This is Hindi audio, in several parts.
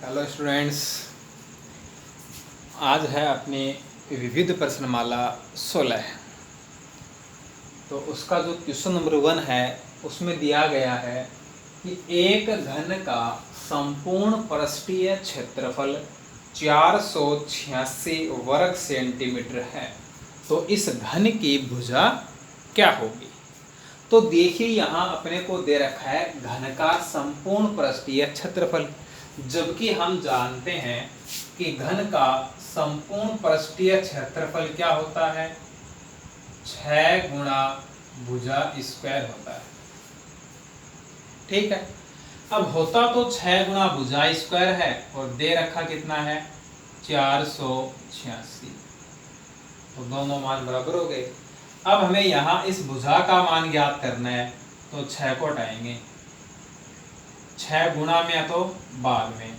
हेलो स्टूडेंट्स, आज है अपनी विविध प्रश्नमाला 16। तो उसका जो क्वेश्चन नंबर 1 है उसमें दिया गया है कि एक घन का संपूर्ण पृष्ठीय क्षेत्रफल 486 वर्ग सेंटीमीटर है, तो इस घन की भुजा क्या होगी। तो देखिए यहाँ अपने को दे रखा है घन का संपूर्ण पृष्ठीय क्षेत्रफल, जबकि हम जानते हैं कि घन का संपूर्ण पृष्ठीय क्षेत्रफल क्या होता है, 6 गुणा भुजा स्क्वायर होता है। ठीक है, अब होता तो 6 गुणा भुजा स्क्वायर है और दे रखा कितना है 486, तो दोनों मान बराबर हो गए। अब हमें यहाँ इस भुजा का मान ज्ञात करना है, तो 6 को हटाएंगे, 6 गुणा में है तो बाद में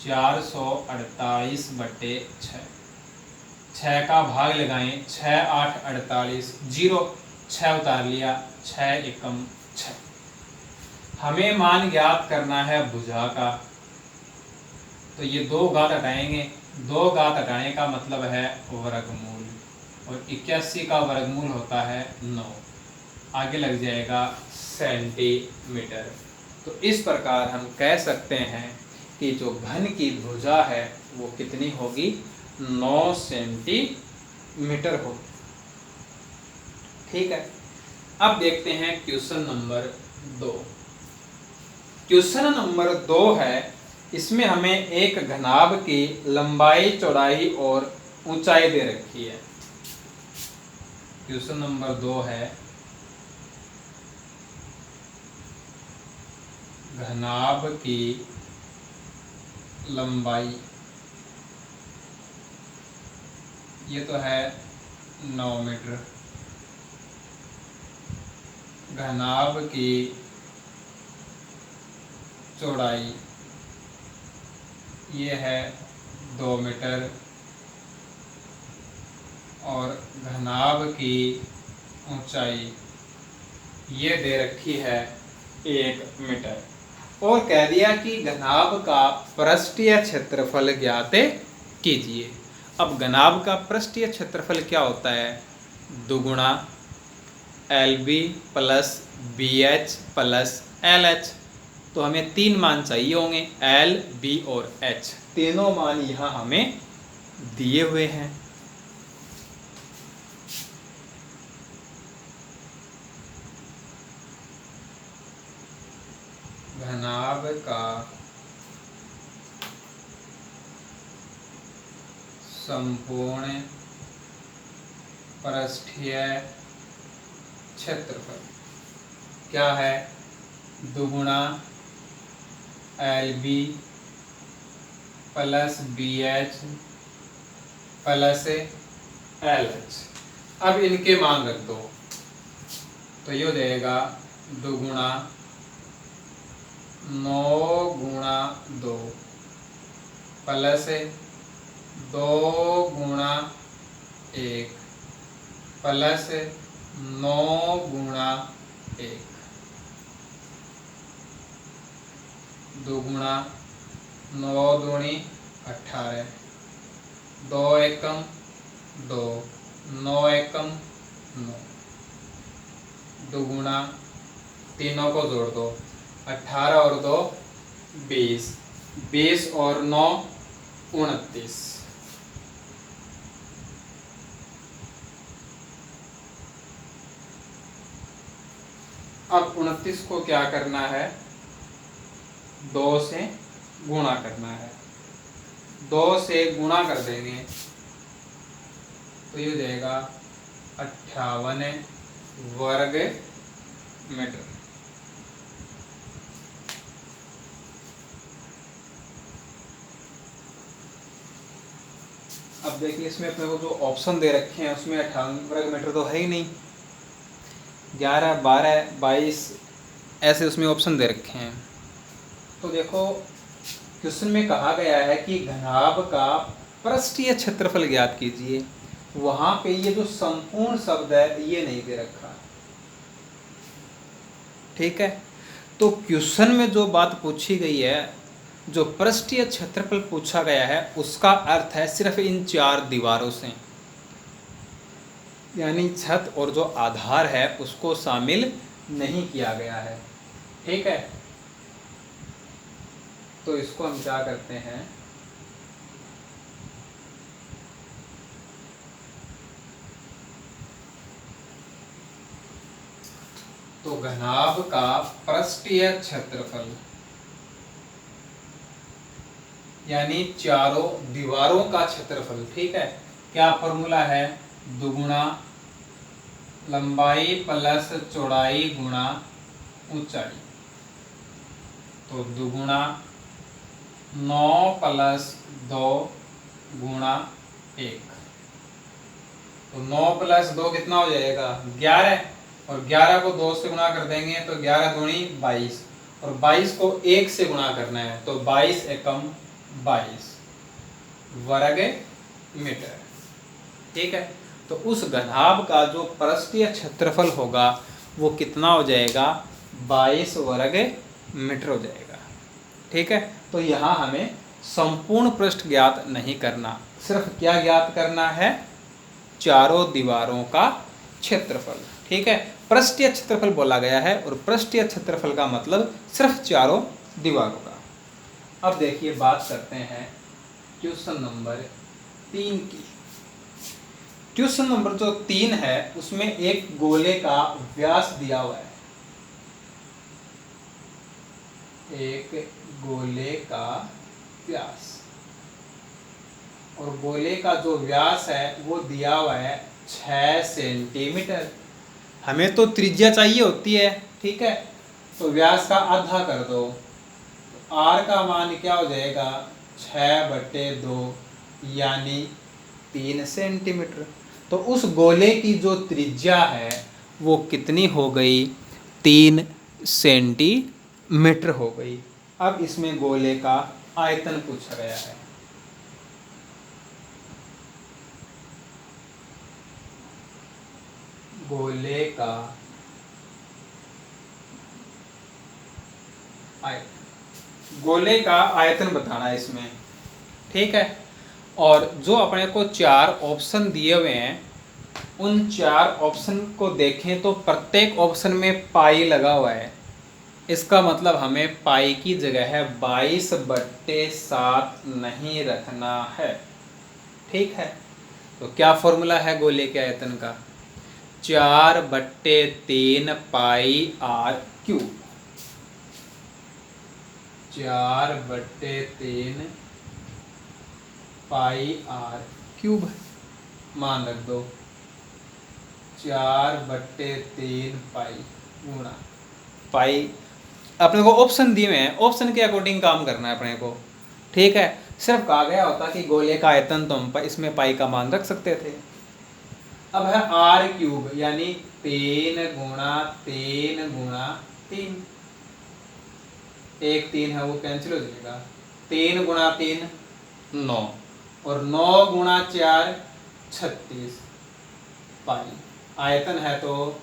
448 बटे 6, 6 का भाग लगाएं, 6 8 48, 0 6 उतार लिया, 6 एकम 6। हमें मान ज्ञात करना है भुजा का, तो ये 2 घात हटाएंगे, 2 घात हटाने का मतलब है वर्गमूल, और 81 का वर्गमूल होता है 9, आगे लग जाएगा सेंटीमीटर। तो इस प्रकार हम कह सकते हैं कि जो घन की भुजा है वो कितनी होगी, 9 सेंटीमीटर होगी। ठीक है, अब देखते हैं क्वेश्चन नंबर 2। क्वेश्चन नंबर 2 है, इसमें हमें एक घनाभ की लंबाई, चौड़ाई और ऊंचाई दे रखी है। क्वेश्चन नंबर 2 है, घनाभ की लंबाई, ये तो है 9 मीटर, घनाभ की चौड़ाई ये है 2 मीटर, और घनाभ की ऊंचाई ये दे रखी है 1 मीटर, और कह दिया कि घनाभ का पृष्ठीय क्षेत्रफल ज्ञात कीजिए। अब घनाभ का पृष्ठीय क्षेत्रफल क्या होता है, 2 गुणा LB plus BH plus LH। तो हमें 3 मान चाहिए होंगे, L, B और H, तीनों मान यहाँ हमें दिए हुए हैं। घनाभ का संपूर्ण पृष्ठीय क्षेत्रफल क्या है, 2 गुणा LB plus BH plus LH। अब इनके मान रख दो, तो ये हो जाएगा 2 गुणा 9 गुणा 2 प्लस 2 गुणा 1 प्लस 9 गुणा 1, 2 गुणा 9 दूनी 18, 2 एकम 2, 9 एकम 9, 2 गुणा, तीनों को जोड़ दो, 18 और 2 20, 20 और 9 29। अब 29 को क्या करना है, 2 से गुणा करना है, 2 से गुणा कर देंगे तो ये हो जाएगा 58 वर्ग मीटर। अब देखिए इसमें अपने को जो ऑप्शन दे रखे हैं उसमें 58 वर्ग मीटर तो है ही नहीं, 11, 12, 22 ऐसे उसमें ऑप्शन दे रखे हैं। तो देखो क्वेश्चन में कहा गया है कि घनाभ का पृष्ठीय क्षेत्रफल ज्ञात कीजिए, वहां पे ये जो संपूर्ण शब्द है ये नहीं दे रखा। ठीक है, तो क्वेश्चन में जो बात पूछी गई है जो पृष्ठीय क्षेत्रफल पूछा गया है उसका अर्थ है सिर्फ इन 4 दीवारों से, यानी छत और जो आधार है उसको शामिल नहीं किया गया है। ठीक है, तो इसको हम क्या करते हैं, तो घनाभ का पृष्ठीय क्षेत्रफल यानी चारों दीवारों का क्षेत्रफल। ठीक है, क्या फॉर्मूला है, दुगुना लंबाई प्लस चौड़ाई गुणा ऊंचाई, तो दुगुना 9 प्लस 2 गुणा 1, तो 9 प्लस 2 कितना हो जाएगा 11, और 11 को 2 से गुणा कर देंगे तो 11 दूनी 22, और 22 को 1 से गुणा करना है तो 22 एकम 22 वर्ग मीटर। ठीक है, तो उस घनाभ का जो पृष्ठीय क्षेत्रफल होगा वो कितना हो जाएगा 22 वर्ग मीटर हो जाएगा। ठीक है, तो यहाँ हमें संपूर्ण पृष्ठ ज्ञात नहीं करना, सिर्फ क्या ज्ञात करना है, चारों दीवारों का क्षेत्रफल। ठीक है, पृष्ठीय क्षेत्रफल बोला गया है और पृष्ठीय क्षेत्रफल का मतलब सिर्फ चारों दीवारों का। अब देखिए बात करते हैं क्वेश्चन नंबर 3 की। क्वेश्चन नंबर जो 3 है उसमें एक गोले का व्यास दिया हुआ है, एक गोले का व्यास, और गोले का जो व्यास है वो दिया हुआ है 6 सेंटीमीटर। हमें तो त्रिज्या चाहिए होती है। ठीक है, तो व्यास का आधा कर दो, तो आर का मान क्या हो जाएगा 6/2 यानी 3 सेंटीमीटर। तो उस गोले की जो त्रिज्या है वो कितनी हो गई 3 सेंटीमीटर हो गई। अब इसमें गोले का आयतन पूछा गया है। गोले का आयतन, गोले का आयतन बताना है इसमें। ठीक है, और जो अपने को 4 ऑप्शन दिए हुए हैं उन 4 ऑप्शन को देखें तो प्रत्येक ऑप्शन में पाई लगा हुआ है, इसका मतलब हमें पाई की जगह है 22/7 नहीं रखना है। ठीक है, तो क्या फॉर्मूला है गोले के आयतन का, 4/3 पाई r क्यूब, 4/3 पाई r क्यूब मान रख दो, 4/3 पाई गुणा पाई। अपने को ऑप्शन दिए हुए हैं, ऑप्शन के अकॉर्डिंग काम करना है अपने को। ठीक है, सिर्फ कहा गया होता कि गोले का आयतन तो हम इसमें पाई का मान रख सकते थे। अब है r क्यूब यानी 3 गुणा 3 गुणा 3, एक 3 है वो कैंसिल हो जाएगा, 3 गुणा 3 9, और 9 गुणा 4 36 पाई। आयतन है तो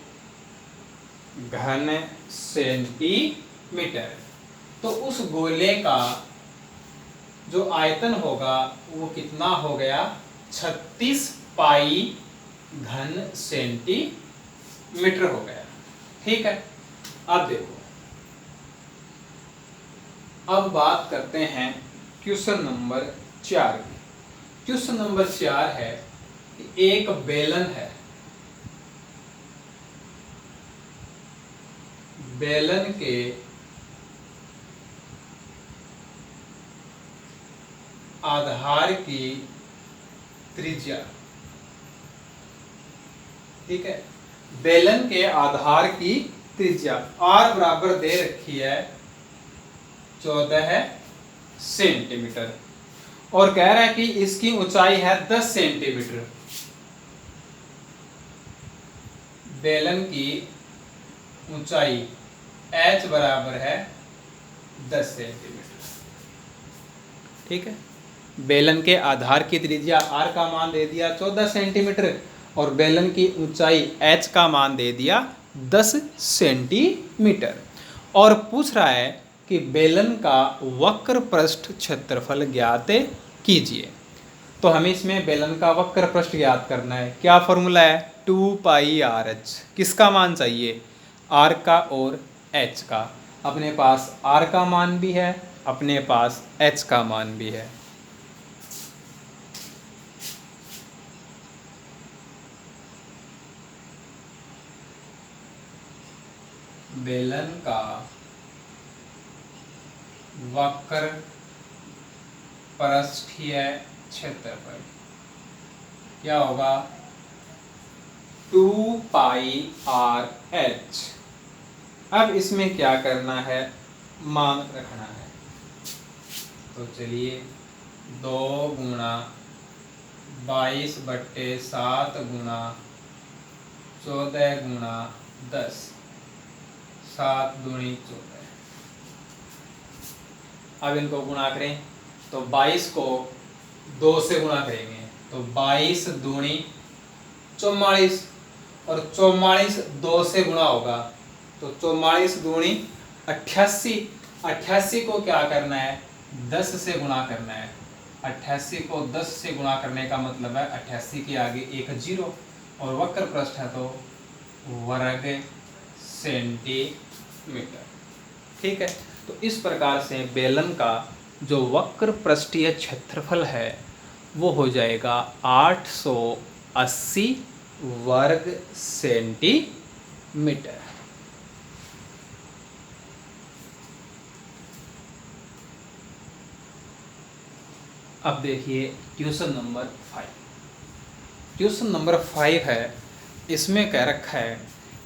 घन सेंटीमीटर। तो उस गोले का जो आयतन होगा वो कितना हो गया 36 पाई घन सेंटीमीटर हो गया। ठीक है, अब देखो, अब बात करते हैं क्वेश्चन नंबर 4 की। क्वेश्चन नंबर 4 है कि एक बेलन है, बेलन के आधार की त्रिज्या, ठीक है, बेलन के आधार की त्रिज्या r बराबर दे रखी है 14 सेंटीमीटर, और कह रहा है कि इसकी ऊंचाई है 10 सेंटीमीटर। बेलन की ऊंचाई h बराबर है 10 सेंटीमीटर। ठीक है, बेलन के आधार की त्रिज्या r का मान दे दिया 14 सेंटीमीटर और बेलन की ऊंचाई h का मान दे दिया 10 सेंटीमीटर, और पूछ रहा है कि बेलन का वक्र पृष्ठ क्षेत्रफल ज्ञात कीजिए। तो हमें इसमें बेलन का वक्र पृष्ठ ज्ञात करना है। क्या फॉर्मूला है? 2πr(h). किसका मान चाहिए? r का और h का। अपने पास r का मान भी है, अपने पास h का मान भी है। बेलन का वक्र पृष्ठीय क्षेत्रफल क्या होगा? 2πr(h). अब इसमें क्या करना है? मान रखना है। तो चलिए 2 गुणा 22/7 गुणा 14 गुणा 10, 7 दूनी 14। अब इनको गुणा करें तो 22 को 2 से गुणा करेंगे तो 22 दूनी 44, और 44 2 से गुणा होगा तो 44 दूनी 88। 88 को क्या करना है? 10 से गुणा करना है। 88 को 10 से गुणा करने का मतलब है 88 के आगे एक 0, और वक्र पृष्ठ है तो वर्ग सेंटीमीटर। ठीक है, तो इस प्रकार से बेलन का जो वक्र पृष्ठीय क्षेत्रफल है वो हो जाएगा 880 वर्ग सेंटीमीटर। अब देखिए क्वेश्चन नंबर 5। क्वेश्चन नंबर 5 है, इसमें कह रखा है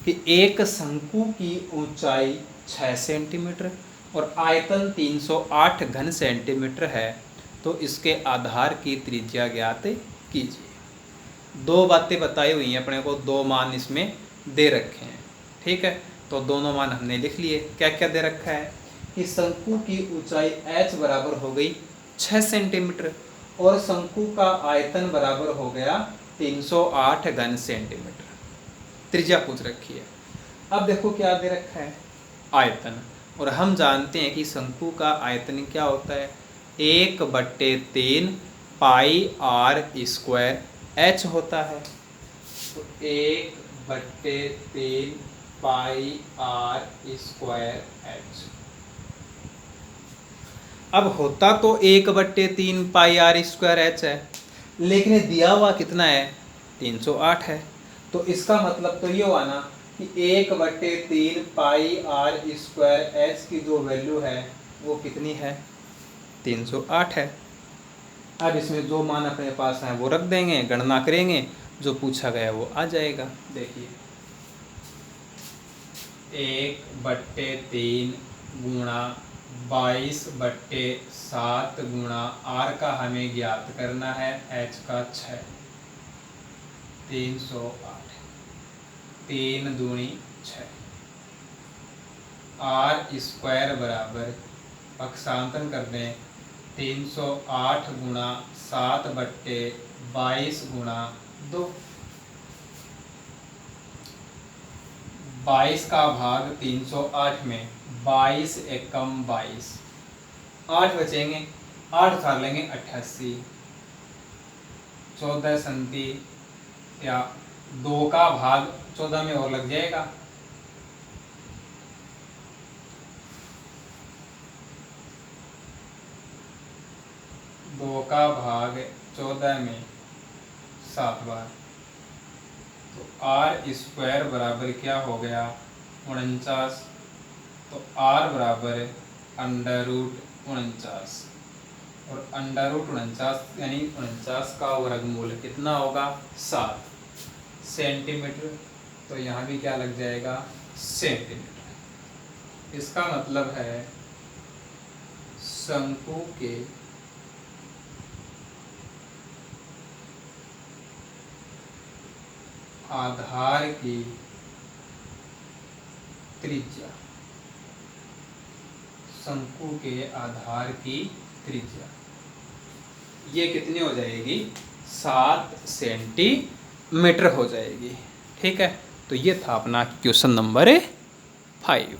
कि एक शंकु की ऊंचाई 6 सेंटीमीटर और आयतन 308 घन सेंटीमीटर है, तो इसके आधार की त्रिज्या ज्ञात कीजिए। 2 बातें बताई हुई हैं अपने को, 2 मान इसमें दे रखे हैं। ठीक है, तो दोनों मान हमने लिख लिए। क्या क्या दे रखा है कि शंकु की ऊंचाई h बराबर हो गई 6 सेंटीमीटर और शंकु का आयतन बराबर हो गया 308 घन सेंटीमीटर। त्रिज्या पूछ रखी है। अब देखो क्या दे रखा है? आयतन। और हम जानते हैं कि शंकु का आयतन क्या होता है? 1/3 πr² h होता है। तो 1/3 πr² h। अब होता तो 1/3 πr² h है, लेकिन दिया हुआ कितना है? 308 है। तो इसका मतलब तो ये हुआ ना कि 1/3 πr² h की जो वैल्यू है वो कितनी है? 308 है। अब इसमें जो मान अपने पास है वो रख देंगे, गणना करेंगे, जो पूछा गया वो आ जाएगा। देखिए 1/3 गुणा 22/7 गुणा r का हमें ज्ञात करना है, h का 6, 308, 3 दूनी 6। r² बराबर पक्षांतन कर दें 308 गुणा 7/22 गुणा 2। 22 का भाग 308 में 22 एकम 22, 8 बचेंगे, 8 उतार लेंगे 88, 14 संती या 2 का भाग 14 में और लग जाएगा, 2 का भाग 14 में 7 बार। तो r² बराबर क्या हो गया? 49। तो r बराबर √49, और √49 यानी 49 का वर्गमूल कितना होगा? 7 सेंटीमीटर। तो यहाँ भी क्या लग जाएगा? सेंटीमीटर। इसका मतलब है शंकु के आधार की त्रिज्या, शंकु के आधार की त्रिज्या ये कितनी हो जाएगी? 7 सेंटीमीटर हो जाएगी। ठीक है, तो ये था अपना क्वेश्चन नंबर 5।